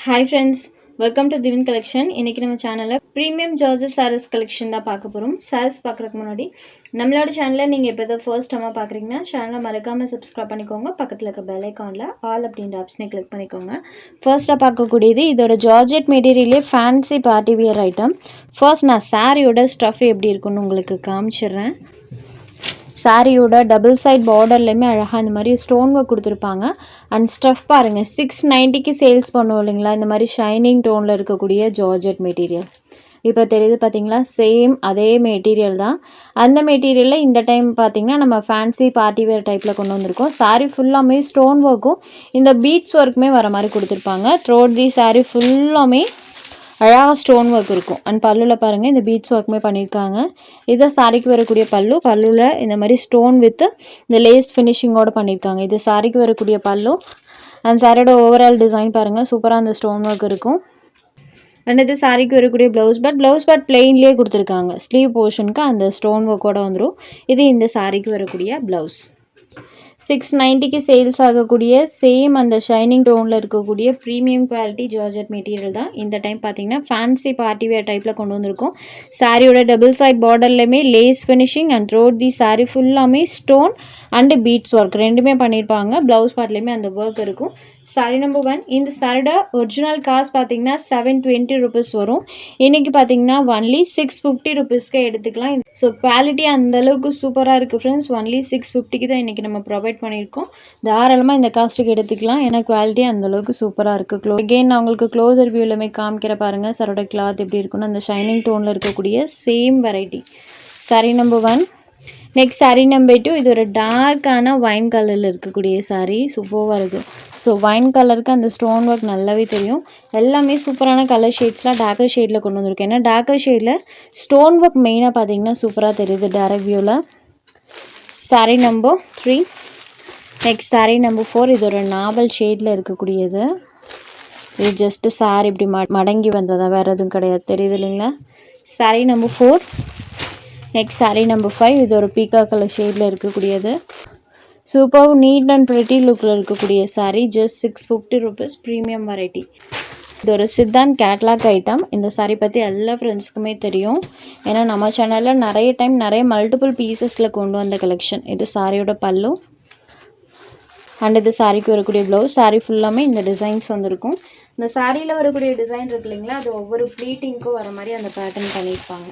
Hi friends, welcome to Divin Collection. இன்னைக்கு நம்ம சேனல்ல premium Georges sarees collection தான் பார்க்க போறோம். sarees பார்க்கறதுக்கு முன்னாடி நம்மளோட சேனலை நீங்க இப்போதான் ஃபர்ஸ்ட் டைமா பார்க்கறீங்கன்னா சேனலை மறக்காம subscribe பண்ணிக்கோங்க. பக்கத்துல இருக்க bell iconல all அப்படிங்கற ஆப்ஷனை click பண்ணிக்கோங்க. ஃபர்ஸ்டா பார்க்கக்கூடியது இதோட ஜார்ஜெட் மெட்டீரியல்லே fancy party wear item. First நான் சாரியோட ஸ்டஃப் எப்படி இருக்குன்னு உங்களுக்கு காமிச்சிடுறேன். சாரியோட டபுள் சைட் பார்டர்லையுமே அழகாக இந்த மாதிரி ஸ்டோன் ஒர்க் கொடுத்துருப்பாங்க. அண்ட் ஸ்டஃப் பாருங்கள், 690க்கு சேல்ஸ் பண்ணுவோம் இல்லைங்களா, இந்த மாதிரி ஷைனிங் டோனில் இருக்கக்கூடிய ஜார்ஜெட் மெட்டீரியல். இப்போ தெரியுது பார்த்தீங்களா, சேம் அதே மெட்டீரியல் தான். அந்த மெட்டீரியலில் இந்த டைம் பார்த்தீங்கன்னா நம்ம ஃபேன்சி பார்ட்டி வேர் டைப்பில் கொண்டு வந்திருக்கோம். சாரீ ஃபுல்லாமே ஸ்டோன் ஒர்க்கும் இந்த பீட்ஸ் ஒர்க்குமே வர மாதிரி கொடுத்துருப்பாங்க. த்ரோட் தி சாரீ ஃபுல்லாமே அழகாக ஸ்டோன் ஒர்க் இருக்கும். அண்ட் பல்லுவில் பாருங்கள் இந்த பீட்ஸ் ஒர்க்குமே பண்ணியிருக்காங்க. இதை சாரிக்கு வரக்கூடிய பல்லுவில் இந்த மாதிரி ஸ்டோன் வித் இந்த லேஸ் ஃபினிஷிங்கோடு பண்ணியிருக்காங்க. இது சாரிக்கு வரக்கூடிய பல்லு. அண்ட் சாரியோட ஓவரால் டிசைன் பாருங்கள், சூப்பராக அந்த ஸ்டோன் ஒர்க் இருக்கும். அண்ட் இது சாரிக்கு வரக்கூடிய ப்ளவுஸ் பட் பிளெயின்லேயே கொடுத்துருக்காங்க. ஸ்லீவ் போர்ஷனுக்கு அந்த ஸ்டோன் ஒர்க்கோடு வந்துடும். இது இந்த சாரிக்கு வரக்கூடிய ப்ளவுஸ். 690க்கு சேல்ஸ் ஆகக்கூடிய சேம் அந்த ஷைனிங் டோனில் இருக்கக்கூடிய ப்ரீமியம் குவாலிட்டி ஜார்ஜெட் மெட்டீரியல் தான். இந்த டைம் பார்த்தீங்கன்னா ஃபேன்சி பார்ட்டி வேர் டைப்பில் கொண்டு வந்திருக்கோம். சாரியோட டபுள் சைட் பார்டர்லையுமே lace finishing and throughout the sari ஃபுல்லாமே ஸ்டோன் அண்டு பீட்ஸ் ஒர்க் ரெண்டுமே பண்ணியிருப்பாங்க. ப்ளவுஸ் பார்ட்லேயுமே அந்த ஒர்க் இருக்கும். சாரி நம்பர் 1. இந்த சாரியோட ஒரிஜினல் காஸ்ட் பார்த்தீங்கன்னா 720 ருபீஸ் வரும். இன்றைக்கி பார்த்தீங்கன்னா ஒன்லி 650 ருபீஸ்க்கே எடுத்துக்கலாம். ஸோ குவாலிட்டி அந்தளவுக்கு சூப்பராக இருக்குது ஃப்ரெண்ட்ஸ். ஒன்லி 650க்கு தான் இன்றைக்கி நம்ம ப்ரொவைட் பண்ணியிருக்கோம். தாராளமாக இந்த காஸ்ட்டுக்கு எடுத்துக்கலாம், ஏன்னா குவாலிட்டி அந்தளவுக்கு சூப்பராக இருக்குது. அகெயின் நான் உங்களுக்கு க்ளோசர் வியூவிலுமே காமிக்கிற பாருங்கள் சாரோட கிளாத் எப்படி இருக்குன்னு. அந்த ஷைனிங் டோனில் இருக்கக்கூடிய same variety. Sorry number 1. Next sari number 2. இது ஒரு டார்க்கான வைன் கலரில் இருக்கக்கூடிய சாரீ, சூப்பராக இருக்குது. ஸோ வைன் கலருக்கு அந்த ஸ்டோன் ஒர்க் நல்லாவே தெரியும். எல்லாமே சூப்பரான கலர் ஷேட்ஸ்லாம் டார்க்கர் ஷேடில் கொண்டு வந்திருக்கேன். ஏன்னா டார்க்கர் ஷேடில் ஸ்டோன் ஒர்க் மெயினாக பார்த்தீங்கன்னா சூப்பராக தெரியுது டைரக்ட் வியூவில். Sari number 3. Next sari number 4. இது ஒரு நாவல் ஷேடில் இருக்கக்கூடியது. இது ஜஸ்ட்டு சாரீ இப்படி மடங்கி வந்ததா, வேறு எதுவும் கிடையாது, தெரியுது இல்லைங்களா. Sari number 4. Next sari number 5. இது ஒரு பீக்கா கலர் ஷேடில் இருக்கக்கூடியது. சூப்பர் நீட் அண்ட் ப்ரிட்டி லுக்கில் இருக்கக்கூடிய sari. Just 650 rupees. Premium variety. இது ஒரு சித்தாந்த் கேட்லாக் ஐட்டம். இந்த சாரீ பற்றி எல்லா ஃப்ரெண்ட்ஸுக்குமே தெரியும், ஏன்னா நம்ம சேனலில் நிறைய டைம் நிறைய மல்டிபிள் பீசஸில் கொண்டு வந்த கலெக்ஷன். இது சாரியோட பல்லு அண்ட் இது சாரிக்கு வரக்கூடிய ப்ளவுஸ். சாரீ ஃபுல்லாமே இந்த டிசைன்ஸ் வந்திருக்கும். இந்த சாரியில் வரக்கூடிய டிசைன் இருக்கு இல்லைங்களா, அது ஒவ்வொரு ப்ளீட்டிங்க்கும் வர மாதிரி அந்த பேட்டர்ன் பண்ணியிருப்பாங்க.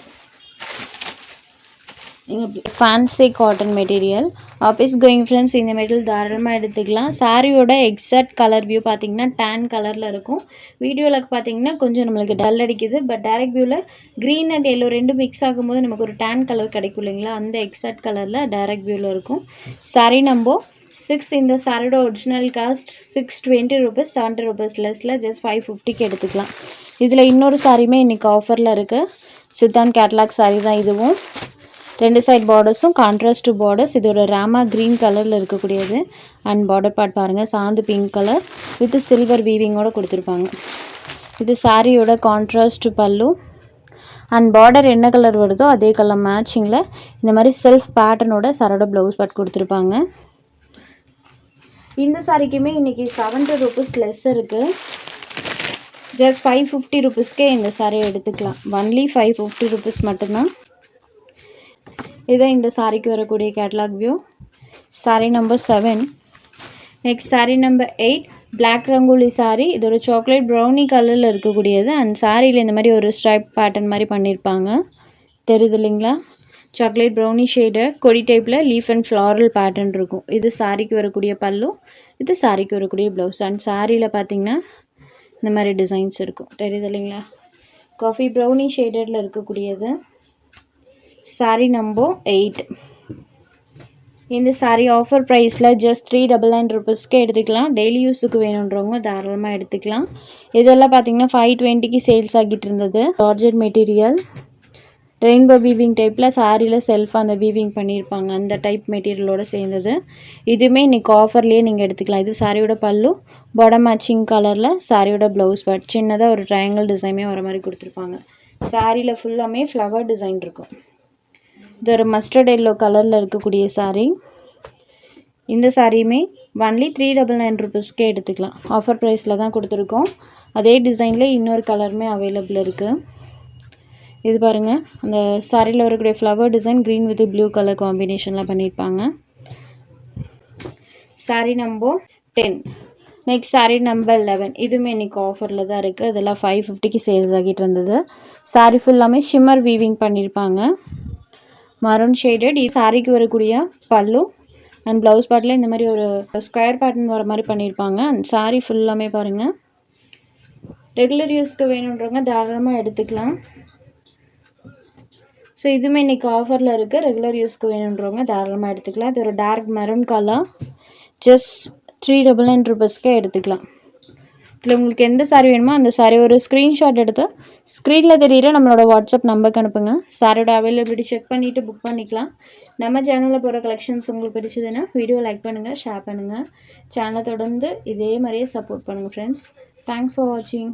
Fancy cotton material. Office going friends இந்த மெட்டீரியல் தாராளமாக எடுத்துக்கலாம். சாரியோட எக்ஸாக்ட் கலர் வியூ பார்த்தீங்கன்னா டேன் கலரில் இருக்கும். வீடியோவில் பார்த்தீங்கன்னா கொஞ்சம் நம்மளுக்கு டல் அடிக்குது, பட் டைரக்ட் வியூவில் க்ரீன் அண்ட் எல்லோ ரெண்டு மிக்ஸ் ஆகும்போது நமக்கு ஒரு டேன் கலர் கிடைக்கும் இல்லைங்களா, அந்த எக்ஸாக்ட் கலரில் டைரக்ட் வியூவில் இருக்கும். சாரீ நம்பர் 6. இந்த சாரியோட ஒரிஜினல் காஸ்ட் 620 ருபீஸ். 70 ருபீஸ் லெஸ்ஸில் ஜஸ்ட் 550க்கு எடுத்துக்கலாம். இதில் இன்னொரு சாரியுமே இன்றைக்கி ஆஃபரில் இருக்குது. சித்தாந்த் கேட்லாக் சாரீ தான் இதுவும். ரெண்டு சைட் பார்டர்ஸும் கான்ட்ராஸ்ட் பார்டர்ஸ். இது ஒரு ராமா க்ரீன் கலரில் இருக்கக்கூடியது. அண்ட் பார்டர் பார்ட் பாருங்கள், சாந்து பிங்க் கலர் வித் சில்வர் வீவிங்கோடு கொடுத்துருப்பாங்க. இது சாரியோட கான்ட்ராஸ்ட் பல்லு. அண்ட் பார்டர் என்ன கலர் வருதோ அதே கலர் மேட்சிங்கில் இந்த மாதிரி செல்ஃப் பேட்டர்னோட சாரோட ப்ளவுஸ் பார்ட் கொடுத்துருப்பாங்க. இந்த சாரிக்குமே இன்றைக்கி 70 ருபீஸ் லெஸ் இருக்குது. ஜஸ்ட் 550 ருபீஸ்க்கே இந்த சாரியை எடுத்துக்கலாம். ஒன்லி 550 ருபீஸ் மட்டும்தான். இதான் இந்த சாரிக்கு வரக்கூடிய catalogue view. Sari number 7. Next sari number 8. Black rangoli sari. இது ஒரு சாக்லேட் ப்ரௌனி கலரில் இருக்கக்கூடியது. அண்ட் சாரியில் இந்த மாதிரி ஒரு ஸ்ட்ரைப் பேட்டர்ன் மாதிரி பண்ணியிருப்பாங்க, தெரியுது இல்லைங்களா. சாக்லேட் ப்ரௌனி ஷேடர் கொடி டைப்பில் லீஃப் அண்ட் ஃப்ளாரல் பேட்டர்ன் இருக்கும். இது சாரிக்கு வரக்கூடிய பல்லு, இது சாரிக்கு வரக்கூடிய ப்ளவுஸ். அண்ட் சாரியில் பார்த்தீங்கன்னா இந்த மாதிரி டிசைன்ஸ் இருக்கும், தெரியுது இல்லைங்களா. காஃபி ப்ரௌனி ஷேடரில் இருக்கக்கூடியது. சாரீ நம்பர் 8. இந்த சாரீ ஆஃபர் ப்ரைஸில் ஜஸ்ட் 399 ருபீஸ்க்கே எடுத்துக்கலாம். டெய்லி யூஸுக்கு வேணுன்றவங்க தாராளமாக எடுத்துக்கலாம். இதெல்லாம் பார்த்தீங்கன்னா 520க்கு சேல்ஸ் ஆகிட்டு இருந்தது. ஜார்ஜெட் மெட்டீரியல் ரெயின்போ வீவிங் டைப்பில் சாரியில் செல்ஃபாக அந்த வீவிங் பண்ணியிருப்பாங்க, அந்த டைப் மெட்டீரியலோடு சேர்ந்தது. இதுவுமே இன்றைக்கி ஆஃபர்லேயே நீங்கள் எடுத்துக்கலாம். இது சாரியோட பல்லு, பாட்டம் மேட்சிங் கலரில் சாரியோட ப்ளவுஸ் பார்ட் சின்னதாக ஒரு ட்ரையாங்கிள் டிசைனே வர மாதிரி கொடுத்துருப்பாங்க. சாரியில் ஃபுல்லாமே ஃப்ளவர் டிசைன் இருக்கும். இது ஒரு மஸ்டர்ட் எல்லோ கலரில் இருக்கக்கூடிய சாரீ. இந்த சாரியுமே ஒன்லி 399 ருபீஸ்க்கே எடுத்துக்கலாம். ஆஃபர் ப்ரைஸில் தான் கொடுத்துருக்கோம். அதே டிசைனில் இன்னொரு கலருமே அவைலபிள் இருக்குது. இது பாருங்கள், அந்த சாரியில் வரக்கூடிய flower design green with blue colour காம்பினேஷனில் பண்ணியிருப்பாங்க. Sari number 10. Next sari number 11. இதுவுமே இன்றைக்கி ஆஃபரில் தான் இருக்குது. இதெல்லாம் 550க்கு சேல்ஸ் ஆகிட்டு இருந்தது. சாரீ ஃபுல்லாமே ஷிம்மர் வீவிங் பண்ணியிருப்பாங்க, மரூன் ஷேடட். சாரீக்கு வரக்கூடிய பல்லு அண்ட் ப்ளவுஸ் பார்ட்டில் இந்த மாதிரி ஒரு ஸ்கொயர் பேட்டர்ன் வர மாதிரி பண்ணியிருப்பாங்க. அண்ட் சாரீ ஃபுல்லாமே பாருங்கள். ரெகுலர் யூஸ்க்கு வேணுன்றவங்க தாராளமாக எடுத்துக்கலாம். ஸோ இதுவுமே இன்றைக்கி ஆஃபரில் இருக்குது. ரெகுலர் யூஸ்க்கு வேணுன்றவங்க தாராளமாக எடுத்துக்கலாம். இது ஒரு டார்க் மெரூன் கலர், ஜஸ்ட் 399 ரூபீஸ்க்கே எடுத்துக்கலாம். இதில் உங்களுக்கு எந்த சாரீ வேணுமோ அந்த சாரீ ஒரு ஸ்க்ரீன்ஷாட் எடுத்து ஸ்க்ரீனில் தெரியிற நம்மளோட வாட்ஸ்அப் நம்பருக்கு அனுப்புங்க. சாரியோட அவைலபிலிட்டி செக் பண்ணிவிட்டு புக் பண்ணிக்கலாம். நம்ம சேனலில் போகிற கலெக்ஷன்ஸ் உங்களுக்கு பிடிச்சதுன்னா வீடியோ லைக் பண்ணுங்கள், ஷேர் பண்ணுங்கள். சேனலை தொடர்ந்து இதே மாதிரியே சப்போர்ட் பண்ணுங்கள் ஃப்ரெண்ட்ஸ். தேங்க்ஸ் ஃபார் வாட்சிங்.